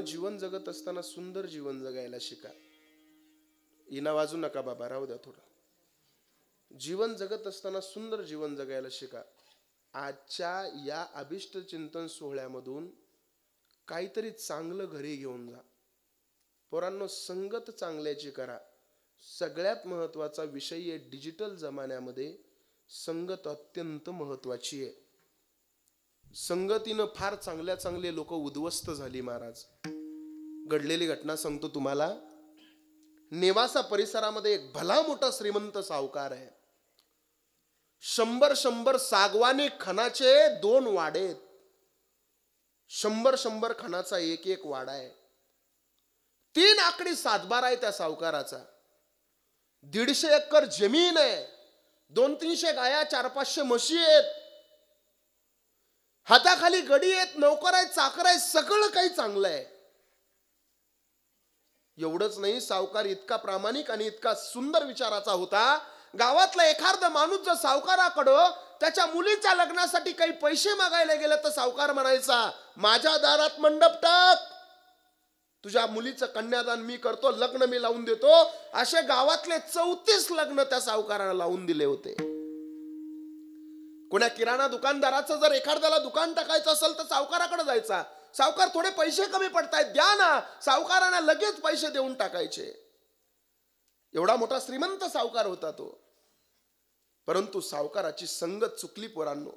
जीवन जगत असताना सुंदर जीवन जगायला शिका. इना वाजू नका बाबा, राहू द्या थोडं. जीवन जगत असताना सुंदर जीवन जगायला शिका. आजच्या या अभिष्ट चिंतन सोहळ्यामधून काहीतरी चांगलं घरी घेऊन जा. पोरांनो, संगत चांगल्याची करा. सगळ्यात महत्वाचा विषय आहे, डिजिटल जमान्यामध्ये संगत अत्यंत महत्वाची आहे. संगतीनं फार चांगले लोक उद्ध्वस्त झाली महाराज. घडलेली घटना सांगतो तुम्हाला. नेवासा परिसरामध्ये एक भला मोठा श्रीमंत सावकार आहे. 100 सागवानी खणाचे 2 वाडे. 100 खणाचा एक वाडा आहे. 3 आकडी सातबारा आहे त्या सावकाराचा. 150 एकर जमीन आहे. 200-300 गाया, 400-500 म्हशी आहेत. हाताखाली गडी आहेत, नौकर आहेत, चाकर आहेत, सगळं काही चांगलं आहे. एवढंच नाही, सावकार इतका प्रामाणिक आणि इतका सुंदर विचाराचा होता. गावातला एखादा माणूस जर सावकाराकडं त्याच्या मुलीच्या लग्नासाठी काही पैसे मागायला गेले तर सावकार म्हणायचा, माझ्या दारात मंडप टाक, तुझ्या मुलीचं कन्यादान मी करतो, लग्न मी लावून देतो. असे गावातले 34 लग्न त्या सावकाराला लावून दिले होते. कोण्या किराणा दुकानदाराचं जर एखाद्याला दुकान टाकायचं असेल तर सावकाराकडे जायचा, सावकार थोडे पैसे कमी पडतायत द्या ना, सावकारांना लगेच पैसे देऊन टाकायचे. एवढा मोठा श्रीमंत सावकार होता तो. परंतु सावकाराची संगत चुकली पोरांनो.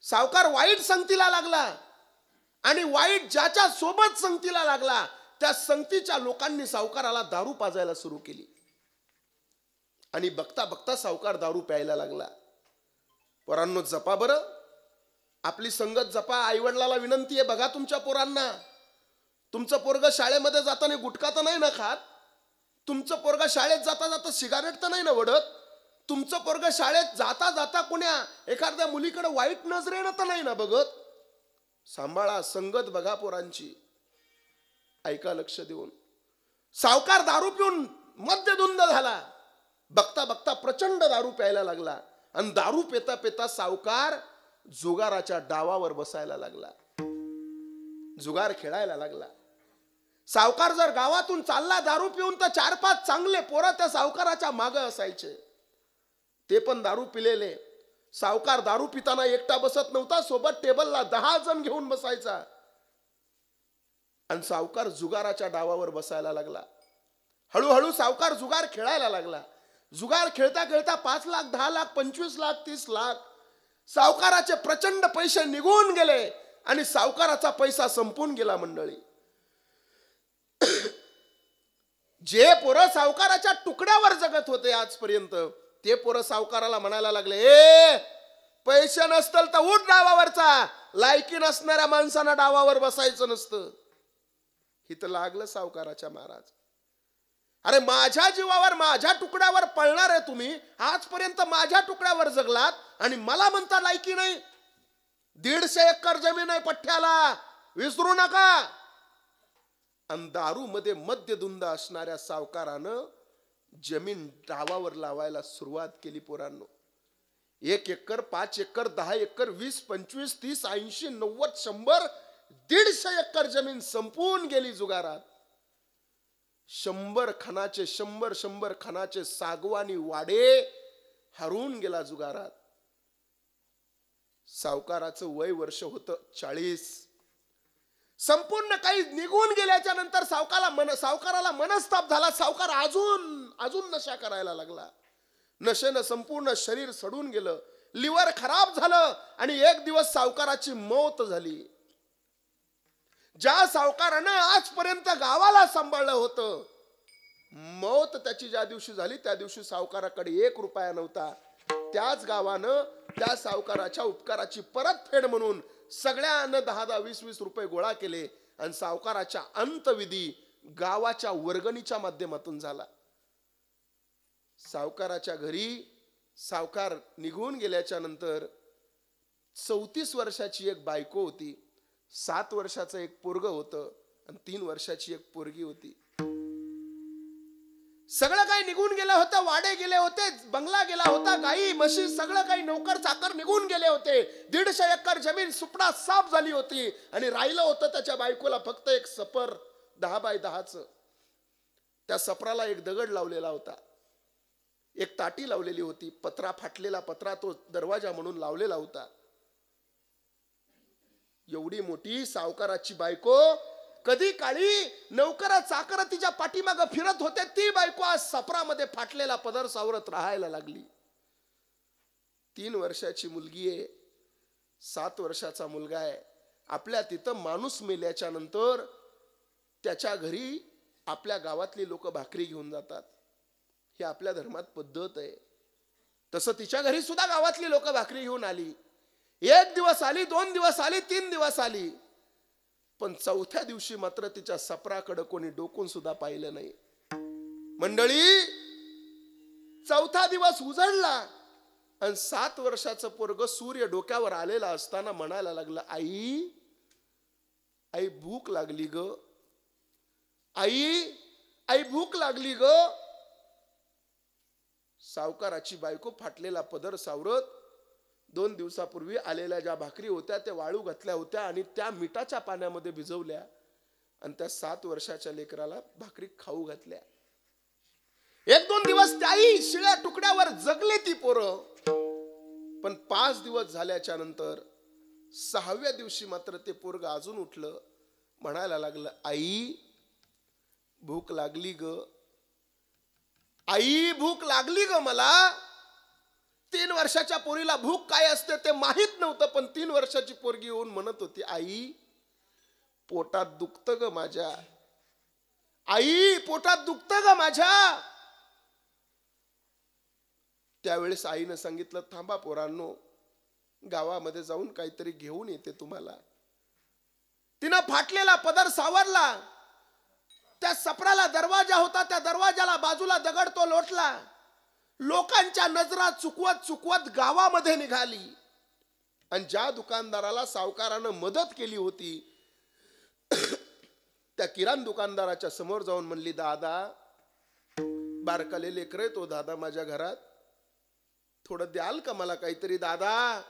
सावकार वाईट संगतीला लागला आणि वाईट ज्याच्या सोबत संगतीला लागला त्या संगतीच्या लोकांनी सावकाराला दारू पाजायला सुरू केली. आणि बघता बघता सावकार दारू प्यायला लागला. पोरांनो, जपा बरं, आपली संगत जपा. आईवडिलाला विनंती आहे, बघा तुमच्या पोरांना. तुमचं पोरग शाळेमध्ये जाताना गुटखा तर नाही ना खात, तुमचं पोरग शाळेत जाता जाता सिगारेट तर नाही ना वडत, तुमचं पोरग शाळेत जाता जाता कोण्या एखाद्या मुलीकडे वाईट नजरेनं तर नाही ना बघत. सांभाळा, संगत बघा पोरांची. ऐका लक्ष देऊन. सावकार दारू पिऊन मद्यधुंद झाला. बघता बघता प्रचंड दारू प्यायला लागला आणि दारू पेता पेता सावकार जुगाराच्या डावावर बसायला लागला, जुगार खेळायला लागला. सावकार जर गावातून चालला दारू पिऊन तर 4-5 चांगले पोरं त्या सावकाराच्या मागे असायचे, ते पण दारू पिलेले. सावकार दारू पिताना एकटा बसत नव्हता, सोबत टेबलला 10 जण घेऊन बसायचा. आणि सावकार जुगाराच्या डावावर बसायला लागला. हळूहळू सावकार जुगार खेळायला लागला. जुगार खेळता खेळता 5 लाख, 10 लाख, 25 लाख, 30 लाख सावकाराचे प्रचंड पैसे निघून गेले आणि सावकाराचा पैसा संपून गेला. मंडळी, जे पोरं सावकाराच्या तुकड्यावर जगत होते आजपर्यंत, ते पोरं सावकाराला म्हणायला लागले, ए पैसे नसतील तर उठ डावावरचा, लायकी नसणाऱ्या माणसांना डावावर बसायचं नसतं. हिथं लागलं सावकाराच्या महाराज. अरे माझ्या जीवावर, माझ्या तुकड्यावर पळणार आहे तुम्ही, आजपर्यंत माझ्या तुकड्यावर जगलात आणि मला म्हणता लायकी नाही. 150 एकर जमीन आहे पठ्ठ्याला, विसरू नका. आणि दारू मध्ये मद्यधुंद असणाऱ्या सावकारानं जमीन डावावर लावायला सुरुवात केली. पोरांनो, 1 एकर, 5 एकर, 10 एकर, 20, 25, 30, 80, 90, 100, 150 एकर जमीन संपून गेली जुगारात. 100 खणाचे सागवानी वाडे हरून गेला जुगारात. सावकाराचं वय वर्ष होतं 40. संपूर्ण काही निघून गेल्याच्या नंतर सावकाराला मनस्ताप झाला. सावकार अजून नशा करायला लागला. नशेनं संपूर्ण शरीर सडून गेलं, लिव्हर खराब झालं आणि एक दिवस सावकाराची मौत झाली. ज्या सावकारानं आजपर्यंत गावाला सांभाळलं होतं, मौत त्याची ज्या दिवशी झाली त्या दिवशी सावकाराकडे 1 रुपया नव्हता. त्याच गावानं त्या सावकाराच्या उपकाराची परतफेड म्हणून सगळ्यांना 10-10, 20-20 रुपये गोळा केले आणि सावकाराच्या अंतविधी गावाच्या वर्गणीच्या माध्यमातून झाला. सावकाराच्या घरी सावकार निघून गेल्याच्या नंतर 34 वर्षाची एक बायको होती, 7 वर्षाचं एक पोरग होतं आणि 3 वर्षाची एक पोरगी होती. सगळं काही निघून गेलं होतं, वाडे गेले होते, बंगला गेला होता, गाई म्हशी सगळं काही नोकर चाकर निघून गेले होते. 150 एकर जमीन सुपडा साफ झाली होती आणि राहिलं होतं त्याच्या बायकोला फक्त एक सपर 10 बाय 10च. त्या सपराला एक दगड लावलेला होता, एक ताटी लावलेली होती, पत्रा फाटलेला पत्रा तो दरवाजा म्हणून लावलेला होता. एवढी मोठी सावकाराची बायको, कधी काळी नौकर चाकर तिच्या पाठीमाग फिरत होते, ती बायको आज सपरामध्ये फाटलेला पदर सावरत राहायला लागली. 3 वर्षाची मुलगी आहे, 7 वर्षाचा मुलगा आहे. आपल्या तिथं माणूस मेल्याच्या नंतर त्याच्या घरी आपल्या गावातली लोक भाकरी घेऊन जातात. ही आपल्या धर्मात पद्धत आहे. तसं तिच्या घरी सुद्धा गावातली लोक भाकरी घेऊन आली. 1 दिवस आली, 2 दिवस आली, 3 दिवस आली, पण 4थ्या दिवशी मात्र तिच्या सपराकडे कोणी डोकून सुद्धा पाहिलं नाही. मंडळी, 4था दिवस उजळला आणि 7 वर्षाचं पोरग सूर्य डोक्यावर आलेला असताना म्हणायला लागलं, आई आई भूक लागली ग, आई आई भूक लागली ग. सावकाराची बायको फाटलेला पदर सावरत 2 दिवसापूर्वी आलेल्या ज्या भाकरी होत्या त्या वाळू घातल्या होत्या आणि त्या मिठाच्या पाण्यामध्ये भिजवल्या आणि त्या 7 वर्षाच्या लेकराला भाकरी खाऊ घातल्या. 1-2 दिवस त्याही शिळ्या तुकड्यावर जगले ती पोरं, पण 5 दिवस झाल्याच्या नंतर 6व्या दिवशी मात्र ते पोरग अजून उठलं, म्हणायला लागलं, आई भूक लागली ग, आई भूक लागली ग मला. 3 वर्षाच्या पोरीला भूक काय असते ते माहित नव्हतं, पण 3 वर्षाची पोरगी होऊन म्हणत होती, आई पोटात दुखतं ग माझ्या, आई पोटात दुखतं ग माझ्या. त्यावेळेस आईनं सांगितलं, थांबा पोरांनो, गावामध्ये जाऊन काहीतरी घेऊन येते तुम्हाला. तिनं फाटलेला पदर सावरला. त्या सपराला दरवाजा होता, त्या दरवाजाला बाजूला दगड तो लोटला. लोकांच्या नजरा चुकवत चुकवत गावामध्ये निघाली आणि ज्या दुकानदाराला सावकारानं मदत केली होती त्या किराणा दुकानदाराच्या समोर जाऊन म्हणली, दादा बारकाले लेकर तो दादा माझ्या घरात, थोडं द्याल का मला काहीतरी दादा.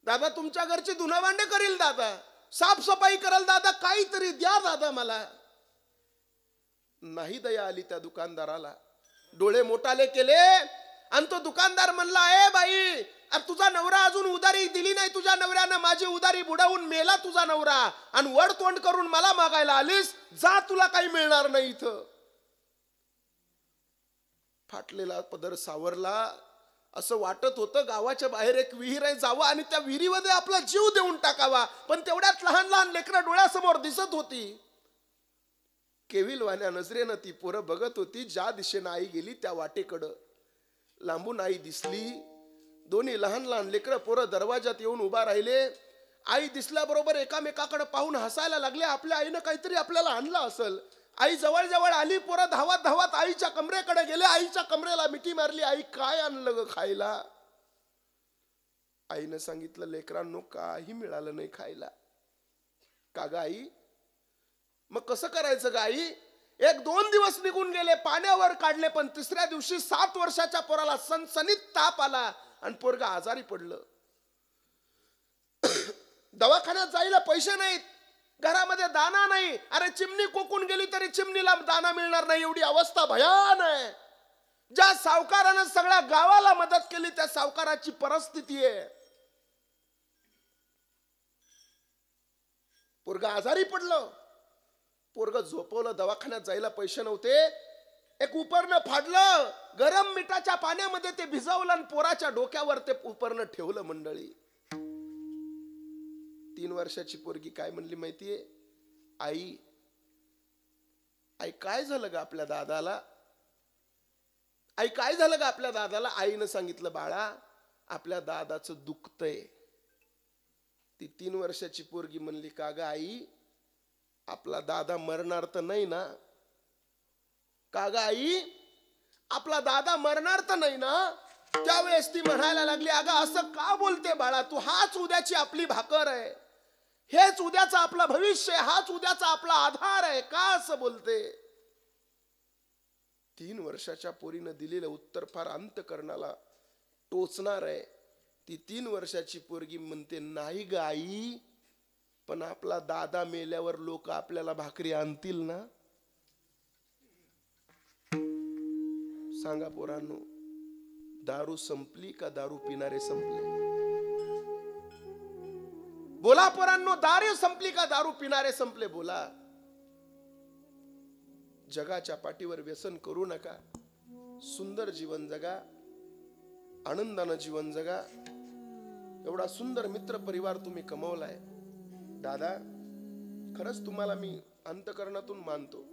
दादा तुमच्या घरची धुणं भांडे करील दादा, साफसफाई करेल दादा, काहीतरी द्या दादा मला. नाही दया आली त्या दुकानदाराला. डोळे मोठाले केले आणि तो दुकानदार म्हणला, ए बाई, तुझा नवरा अजून उधारी दिली नाही, तुझ्या नवऱ्यानं माझी उधारी बुडवून मेला तुझा नवरा आणि वड तोंड करून मला मागायला आलीस, जा तुला काही मिळणार नाही इथं. फाटलेला पदर सावरला. असं वाटत होतं गावाच्या बाहेर एक विहीर आहे, जावं आणि त्या विहिरीमध्ये आपला जीव देऊन टाकावा, पण तेवढ्यात लहान लहान लेकरं डोळ्यासमोर दिसत होती. केविलवाण्या नजरेनं ती पोरं बघत होती. ज्या दिशेनं आई गेली त्या वाटेकडं लांबून आई दिसली. दोन्ही लहान लहान लेकरं पोरं दरवाजात येऊन उभा राहिले. आई दिसल्याबरोबर एकामेकाकडे पाहून हसायला लागले. आपल्या आईनं काहीतरी आपल्याला आणलं असेल. आई जवळ जवळ आली. पोरं धावत धावत आईच्या कमरेकडे गेले. आईच्या कमरेला मिठी मारली. आई काय आणलं ग खायला. आईनं सांगितलं, लेकरांनो काही मिळालं नाही खायला. का ग आई. मग कसं करायचं ग आई. 1-2 दिवस निघून गेले, पाण्यावर काढले, पण 3ऱ्या दिवशी 7 वर्षाच्या पोराला सणसणीत ताप आला आणि पोरगा आजारी पडलं. दवाखान्यात जायला पैसे नाहीत, घरामध्ये दाना नाही. अरे चिमणी कोकून गेली तरी चिमणीला दाना मिळणार नाही, एवढी अवस्था भयान आहे. ज्या सावकारानं सगळ्या गावाला मदत केली त्या सावकाराची परिस्थिती आहे. पोरगा आजारी पडलं. पोरग झोपवलं. दवाखान्यात जायला पैसे नव्हते. एक उपरणं फाडलं, गरम मिठाच्या पाण्यामध्ये ते भिजवलं आणि पोराच्या डोक्यावर ते उपरणं ठेवलं. मंडळी, 3 वर्षाची पोरगी काय म्हणली माहितीये. आई आई काय झालं ग आपल्या दादाला. आई काय झालं ग आपल्या दादाला. आईनं सांगितलं, बाळा आपल्या दादाचं दुखतंय. ती 3 वर्षाची पोरगी म्हणली, का ग आई आपला दादा मरणार तर नाही ना. का ग आई आपला दादा मरणार तर नाही ना. त्यावेळेस ती म्हणायला लागली, अगं असं का बोलते बाळा तू. हाच उद्याची आपली भाकर आहे, हेच उद्याचं आपलं भविष्य आहे, हाच उद्याचा आपला आधार आहे. का असं बोलते. 3 वर्षाच्या पोरीनं दिलेलं उत्तर फार अंतकरणाला टोचणार आहे. ती 3 वर्षाची पोरगी म्हणते, नाही ग आई, पण आपला दादा मेल्यावर लोक आपल्याला भाकरी आणतील ना? सांगा पोरांनो, दारू संपली का दारू पिणारे संपले? बोला पोरांनो, दारू संपली का दारू पिणारे संपले? बोला. जगाच्या पाठीवर व्यसन करू नका. सुंदर जीवन जगा, आनंदानं जीवन जगा. एवढा सुंदर मित्र परिवार तुम्ही कमवलाय. दादा, खरंच तुम्हाला मी अंतकरणातून मानतो.